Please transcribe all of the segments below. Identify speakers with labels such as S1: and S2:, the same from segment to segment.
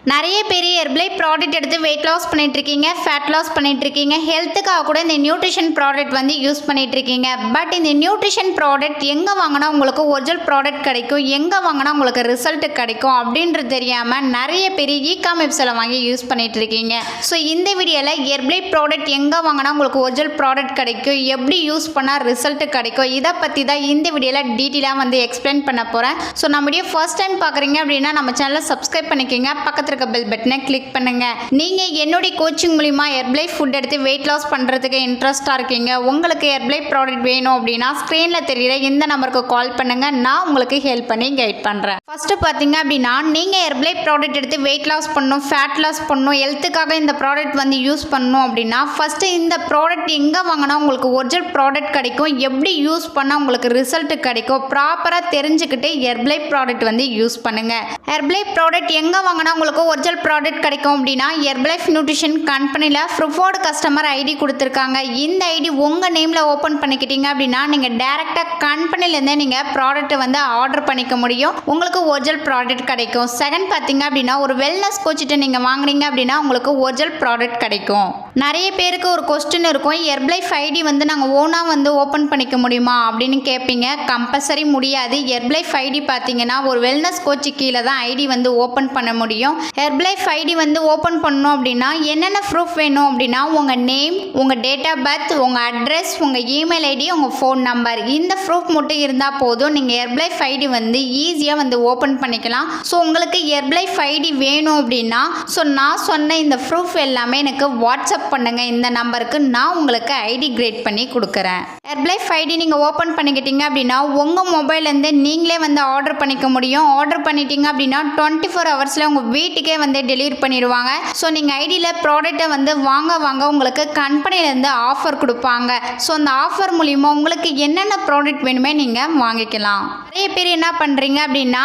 S1: நிறைய பேர் ஹெர்பலை ப்ராடக்ட் எடுத்து வெயிட் லாஸ் பண்ணிகிட்ருக்கீங்க, ஃபேட் லாஸ் பண்ணிகிட்ருக்கீங்க, ஹெல்த்துக்காக கூட இந்த நியூட்ரிஷன் ப்ராடக்ட் வந்து யூஸ் பண்ணிகிட்ருக்கீங்க. பட் இந்த நியூட்ரிஷன் ப்ராடக்ட் எங்கே வாங்கினா உங்களுக்கு ஒரிஜினல் ப்ராடக்ட் கிடைக்கும், எங்கே வாங்கினா உங்களுக்கு ரிசல்ட் கிடைக்கும் அப்படின்றது தெரியாமல் நிறைய பேர் வெப்சைட்டில் வாங்கி யூஸ் பண்ணிகிட்ருக்கீங்க. ஸோ இந்த வீடியோவில் ஹெர்பலை ப்ராடக்ட் எங்கே வாங்கினா உங்களுக்கு ஒரிஜினல் ப்ராடக்ட் கிடைக்கும், எப்படி யூஸ் பண்ணால் ரிசல்ட் கிடைக்கும், இதை பற்றி தான் இந்த வீடியோவில் டீட்டெயிலாக வந்து எக்ஸ்பிளைன் பண்ண போகிறேன். ஸோ நம்ம வீடியோ ஃபர்ஸ்ட் டைம் பார்க்குறீங்க அப்படின்னா நம்ம சேனலை சப்ஸ்கிரைப் பண்ணிக்கோங்க, பக்கத்தில் இருக்க பெல் பட்டனை கிளிக் பண்ணுங்க. நீங்க என்னுடைய கோச்சிங் மூலமா ஹெர்பலை ஃபுட் எடுத்து வெயிட் லாஸ் பண்றதுக்கு இன்ட்ரெஸ்டா இருக்கீங்க, உங்களுக்கு ஹெர்பலை ப்ராடக்ட் வேணும் அப்படின்னா ஸ்கிரீன்ல தெரியுற இந்த நம்பருக்கு கால் பண்ணுங்க, நான் உங்களுக்கு ஹெல்ப் பண்ணி கைட் பண்றேன். ஃபர்ஸ்ட் பாத்தீங்க அப்படின்னா நீங்க ஹெர்பலை ப்ராடக்ட் எடுத்து வெயிட் லாஸ் பண்ணணும், ஃபேட் லாஸ் பண்ணணும், ஹெல்த்துக்காக இந்த ப்ராடக்ட் வந்து யூஸ் பண்ணணும் அப்படின்னா ஃபர்ஸ்ட் இந்த ப்ராடக்ட் எங்க வாங்கினா உங்களுக்கு ஒரிஜினல் ப்ராடக்ட் கிடைக்கும், எப்படி யூஸ் பண்ணா உங்களுக்கு ரிசல்ட் கிடைக்கும், ப்ராப்பரா தெரிஞ்சுக்கிட்டு ஹெர்பலை ப்ராடக்ட் வந்து யூஸ் பண்ணுங்க. ஹெர்பலை ப்ராடக்ட் எங்க வாங்கினா உங்களுக்கு ஒரிஜினல் ப்ராடக்ட் கிடைக்கும் அப்படின்னா ஹெர்பலைஃப் நியூட்ரிஷன் கம்பெனியில் ப்ரிஃபர்டு கஸ்டமர் ஐடி கொடுத்துருக்காங்க. இந்த ஐடி உங்கள் நேமில் ஓப்பன் பண்ணிக்கிட்டீங்க அப்படின்னா நீங்கள் டேரெக்டாக கம்பெனிலேருந்தே நீங்கள் ப்ராடக்ட்டை வந்து ஆர்டர் பண்ணிக்க முடியும், உங்களுக்கு ஒரிஜினல் ப்ராடக்ட் கிடைக்கும். செகண்ட் பார்த்தீங்க அப்படின்னா ஒரு வெல்னஸ் கோச்சிட்ட நீங்கள் வாங்குறீங்க அப்படின்னா உங்களுக்கு ஒரிஜினல் ப்ராடக்ட் கிடைக்கும். நிறைய பேருக்கு ஒரு கொஸ்டின் இருக்கும், ஹெர்பலைஃப் ஐடி வந்து நாங்கள் ஓனாக வந்து ஓப்பன் பண்ணிக்க முடியுமா அப்படின்னு கேட்பீங்க. கம்பல்சரி முடியாது. ஹெர்பலைஃப் ஐடி பார்த்தீங்கன்னா ஒரு வெல்னஸ் கோச்சு கீழே தான் ஐடி வந்து ஓப்பன் பண்ண முடியும். ஹெர்பலைஃப் ஐடி வந்து ஓப்பன் பண்ணணும் அப்படின்னா என்னென்ன ப்ரூஃப் வேணும் அப்படின்னா உங்கள் நேம், உங்கள் டேட் ஆஃப் பர்த், உங்கள் அட்ரஸ், உங்கள் இமெயில் ஐடி, உங்கள் ஃபோன் நம்பர், இந்த ப்ரூஃப் மட்டும் இருந்தால் போதும். நீங்கள் ஹெர்பலைஃப் ஐடி வந்து ஈஸியாக வந்து ஓப்பன் பண்ணிக்கலாம். ஸோ உங்களுக்கு ஹெர்பலைஃப் ஐடி வேணும் அப்படின்னா நான் சொன்ன இந்த ப்ரூஃப் எல்லாமே எனக்கு வாட்ஸ்அப் பண்ணுங்கள் இந்த நம்பருக்கு, நான் உங்களுக்கு ஐடி கிரியேட் பண்ணி கொடுக்குறேன். ஹெர்பலைஃப் ஐடி நீங்கள் ஓப்பன் பண்ணிக்கிட்டீங்க அப்படின்னா உங்கள் மொபைல்லேருந்து நீங்களே வந்து ஆர்டர் பண்ணிக்க முடியும். ஆர்டர் பண்ணிட்டீங்க அப்படின்னா 24 ஹவர்ஸில் உங்கள் வீட்டுக்கே வந்து டெலிவரி பண்ணிடுவாங்க. ஸோ நீங்கள் ஐடியில் ப்ராடக்ட்டை வந்து வாங்க உங்களுக்கு கம்பெனிலேருந்து ஆஃபர் கொடுப்பாங்க. ஸோ அந்த ஆஃபர் மூலிமா உங்களுக்கு என்னென்ன ப்ராடக்ட் வேணுமே நீங்கள் வாங்கிக்கலாம். நிறைய பேர் என்ன பண்ணுறீங்க அப்படின்னா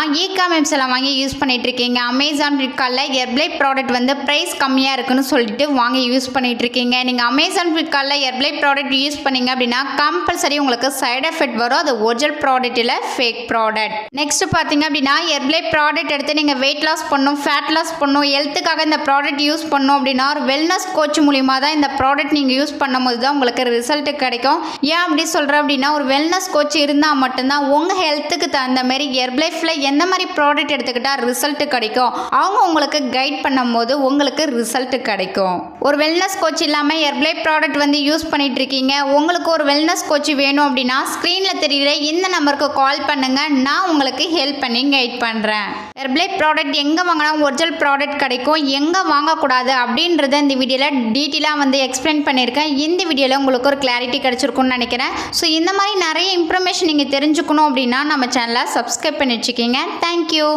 S1: வெப்சைட்டில் வாங்கி யூஸ் பண்ணிட்டு இருக்கீங்க. அமேசான், ஃப்ளிப்கார்ட்டில் ஹெர்பலை ப்ராடக்ட் வந்து ப்ரைஸ் கம்மியாக இருக்குன்னு சொல்லிட்டு வாங்கி யூஸ் பண்ணிட்டு இருக்கீங்க. நீங்கள் அமேசான், ஃப்ளிப்கார்ட்டில் ஹெர்பலை ப்ராடக்ட் யூஸ் பண்ணீங்க அப்படின்னா கம்பல்சரி உங்களுக்கு சைடு எஃபெக்ட் வரும். அது ஒரிஜினல் ப்ராடக்ட் இல்லை, ஃபேக் ப்ராடக்ட். நெக்ஸ்ட் பார்த்தீங்க அப்படின்னா ஹெர்பலை ப்ராடக்ட் எடுத்து நீங்கள் வெயிட் லாஸ் பண்ணணும், ஃபேட் லாஸ் பண்ணணும், ஹெல்த்துக்காக இந்த ப்ராடக்ட் யூஸ் பண்ணணும் அப்படின்னா ஒரு வெல்னஸ் கோச் மூலிமா தான் இந்த ப்ராடக்ட் நீங்கள் யூஸ் பண்ணும்போது தான் உங்களுக்கு ரிசல்ட் கிடைக்கும். ஏன் அப்படி சொல்கிறேன் அப்படின்னா ஒரு வெல்னஸ் கோச் இருந்தால் மட்டும்தான் உங்கள் ஹெல்த்துக்கு தகுந்த மாதிரி ஹெர்பலைஃப்ல எந்த மாதிரி ப்ராடக்ட் எடுத்துக்கிட்டால் ரிசல்ட் கிடைக்கும் அவங்க உங்களுக்கு கைட் பண்ணும்போது உங்களுக்கு ரிசல்ட் கிடைக்கும். ஒரு வெல்னஸ் கோச் இல்லாமல் ஹெர்பலை ப்ராடக்ட் வந்து யூஸ் பண்ணிட்டு இருக்கீங்க, உங்களுக்கு ஒரு வெல்னஸ் கோச் வேணும் அப்படின்னா ஸ்க்ரீனில் தெரியுற இந்த நம்பருக்கு கால் பண்ணுங்க, நான் உங்களுக்கு ஹெல்ப் பண்ணி கைட் பண்ணுறேன். ஹெர்பலை ப்ராடக்ட் எங்கே வாங்கினா ஒரிஜினல் ப்ராடக்ட் கிடைக்கும், எங்கே வாங்கக்கூடாது அப்படின்றத இந்த வீடியோவில் டீட்டெயிலாக வந்து எக்ஸ்பிளைன் பண்ணியிருக்கேன். இந்த வீடியோவில் உங்களுக்கு ஒரு கிளாரிட்டி கிடச்சிருக்குன்னு நினைக்கிறேன். ஸோ இந்த மாதிரி நிறைய இன்ஃபர்மேஷன் நீங்கள் தெரிஞ்சுக்கணும் அப்படின்னா நம்ம சேனலை சப்ஸ்கிரைப் பண்ணி வச்சுக்கிங்க. தேங்க்யூ.